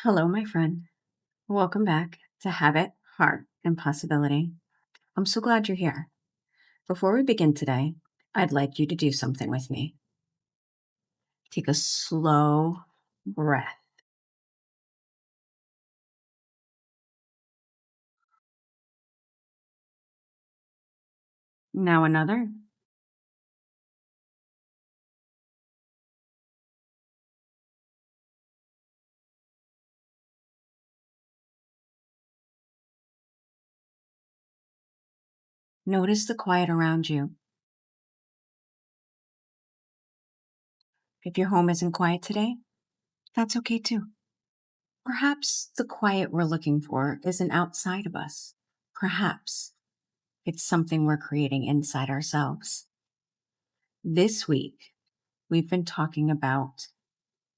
Hello, my friend. Welcome back to Habit, Heart, and Possibility. I'm so glad you're here. Before we begin today, I'd like you to do something with me. Take a slow breath. Now, another. Notice the quiet around you. If your home isn't quiet today, that's okay too. Perhaps the quiet we're looking for isn't outside of us. Perhaps it's something we're creating inside ourselves. This week, we've been talking about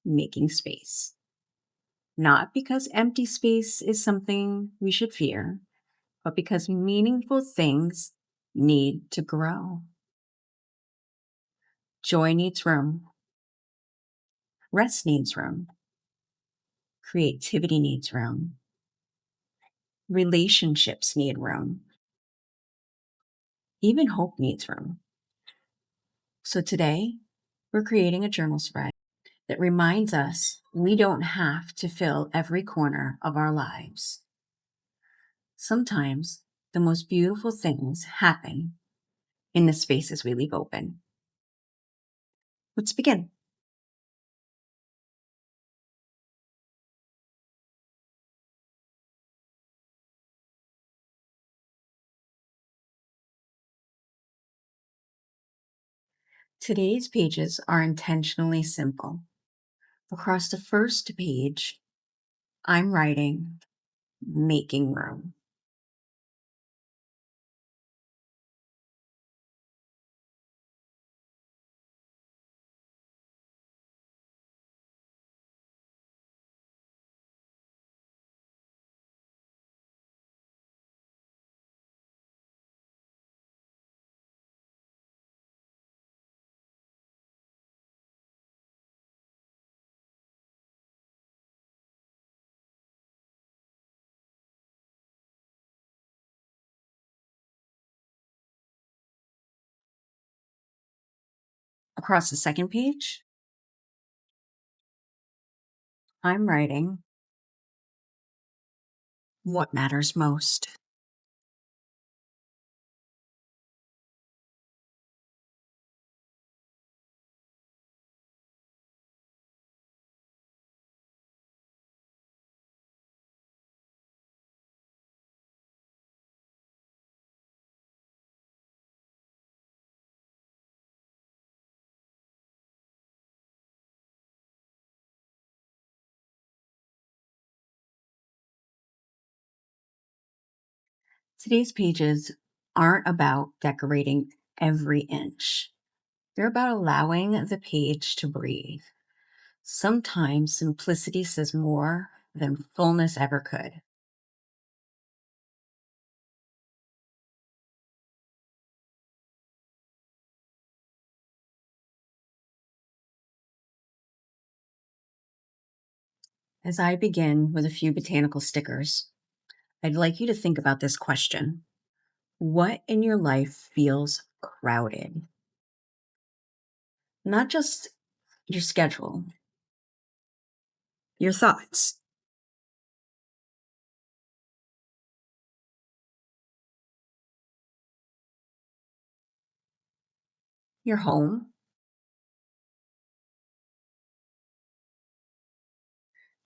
making space. Not because empty space is something we should fear, but because meaningful things need to grow. Joy needs room, rest needs room, creativity needs room, relationships need room, even hope needs room. So today, we're creating a journal spread that reminds us we don't have to fill every corner of our lives. Sometimes the most beautiful things happen in the spaces we leave open. Let's begin. Today's pages are intentionally simple. Across the first page, I'm writing making room. Across the second page, I'm writing what matters most. Today's pages aren't about decorating every inch. They're about allowing the page to breathe. Sometimes simplicity says more than fullness ever could. As I begin with a few botanical stickers, I'd like you to think about this question. What in your life feels crowded? Not just your schedule, your thoughts, your home,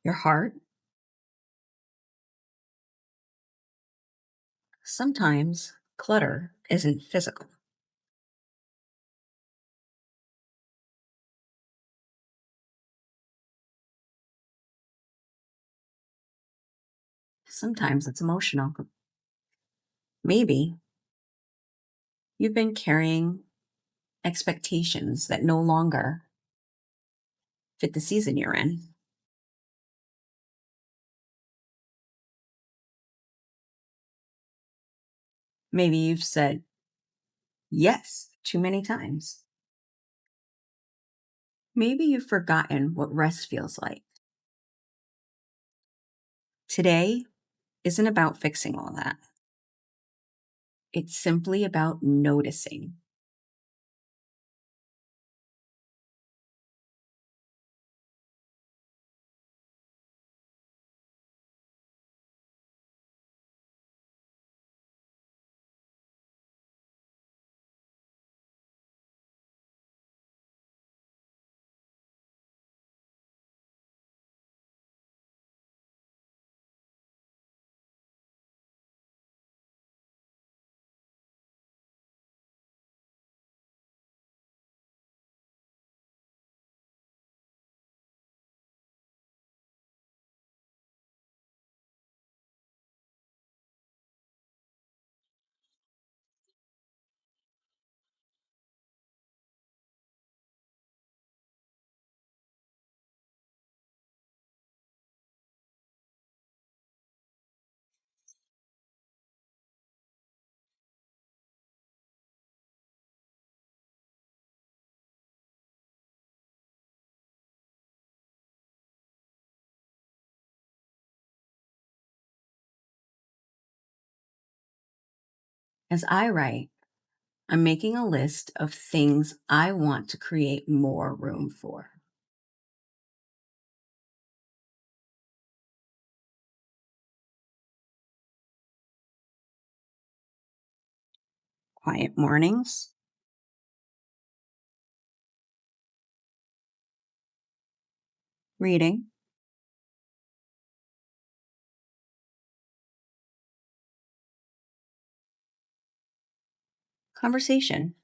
your heart. Sometimes clutter isn't physical. Sometimes it's emotional. Maybe you've been carrying expectations that no longer fit the season you're in. Maybe you've said yes too many times. Maybe you've forgotten what rest feels like. Today isn't about fixing all that. It's simply about noticing. As I write, I'm making a list of things I want to create more room for. Quiet mornings, reading, conversation,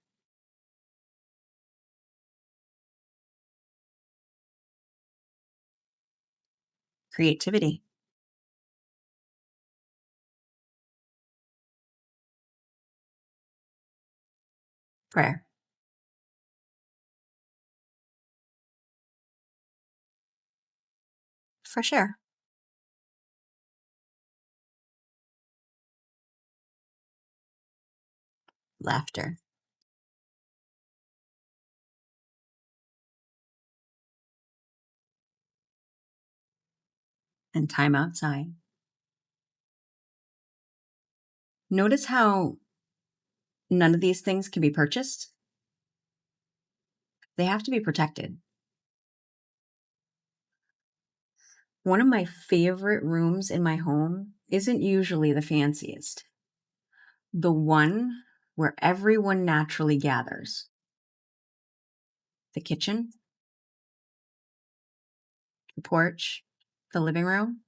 creativity, prayer, fresh air, laughter, and time outside. Notice how none of these things can be purchased. They have to be protected. One of my favorite rooms in my home isn't usually the fanciest. The one where everyone naturally gathers. The kitchen, the porch, the living room.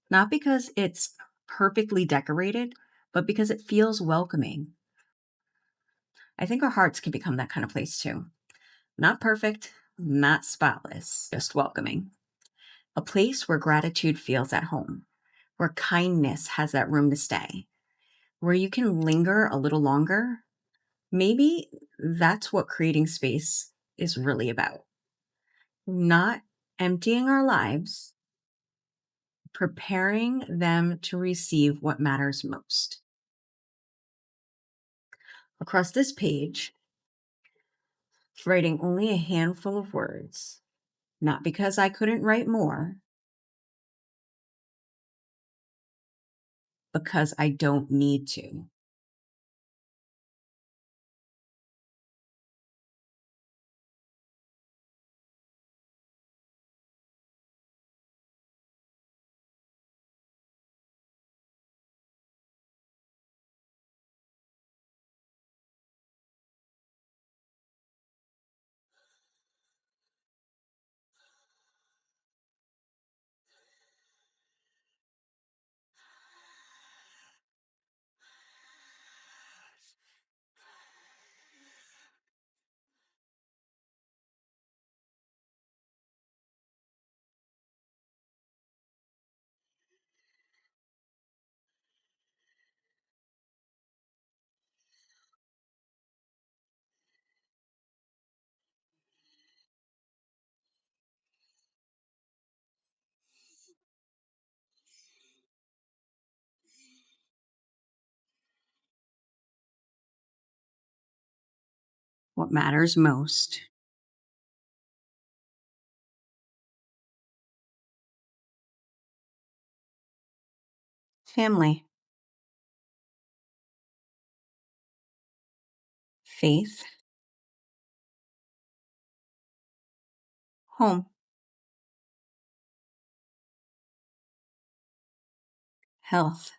Not because it's perfectly decorated, but because it feels welcoming. I think our hearts can become that kind of place too. Not perfect, not spotless, just welcoming. A place where gratitude feels at home, where kindness has that room to stay, where you can linger a little longer. Maybe that's what creating space is really about. Not emptying our lives, preparing them to receive what matters most. Across this page, writing only a handful of words, not because I couldn't write more, because I don't need to. What matters most. family, faith, home, health,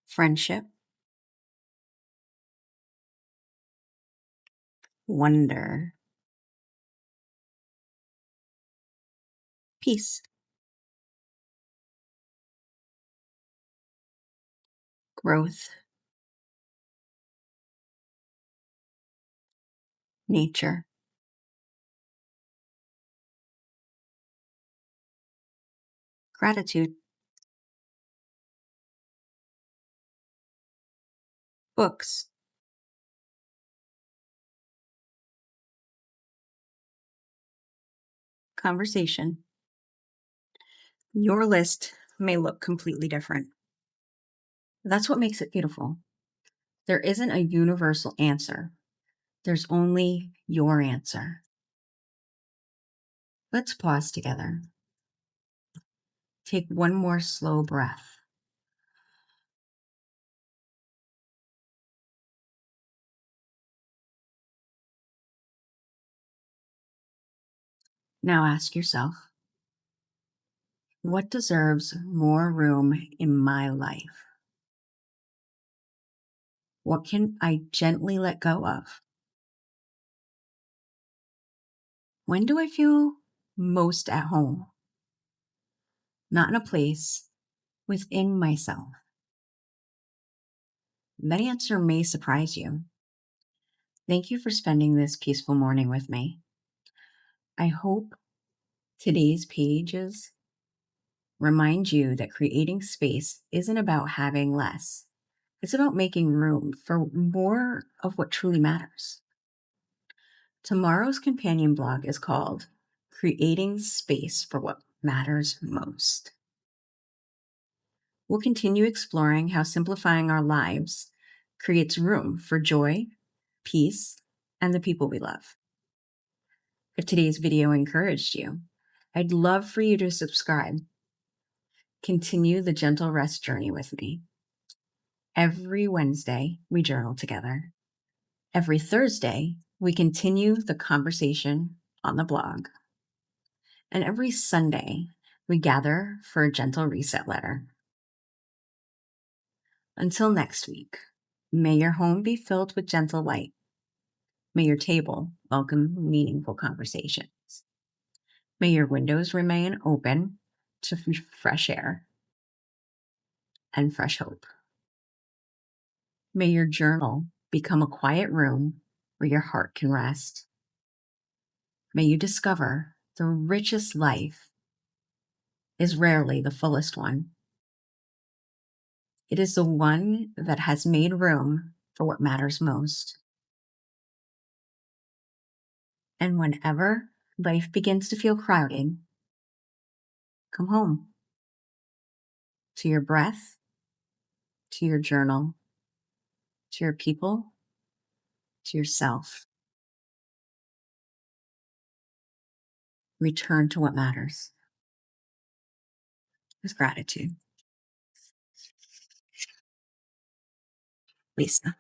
friendship, wonder, peace, growth, nature, gratitude, books, conversation. Your list may look completely different. That's what makes it beautiful. There isn't a universal answer. There's only your answer. Let's pause together. Take one more slow breath. Now ask yourself, what deserves more room in my life? What can I gently let go of? When do I feel most at home? Not in a place, within myself. That answer may surprise you. Thank you for spending this peaceful morning with me. I hope today's pages remind you that creating space isn't about having less. It's about making room for more of what truly matters. Tomorrow's companion blog is called Creating Space for What Matters Most. We'll continue exploring how simplifying our lives creates room for joy, peace, and the people we love. If today's video encouraged you, I'd love for you to subscribe. Continue the gentle rest journey with me. Every Wednesday, we journal together. Every Thursday, we continue the conversation on the blog. And every Sunday, we gather for a gentle reset letter. Until next week, may your home be filled with gentle light. May your table welcome meaningful conversations. May your windows remain open to fresh air and fresh hope. May your journal become a quiet room where your heart can rest. May you discover the richest life is rarely the fullest one. It is the one that has made room for what matters most. And whenever life begins to feel crowded, come home to your breath, to your journal, to your people, to yourself. Return to what matters with gratitude. Lisa.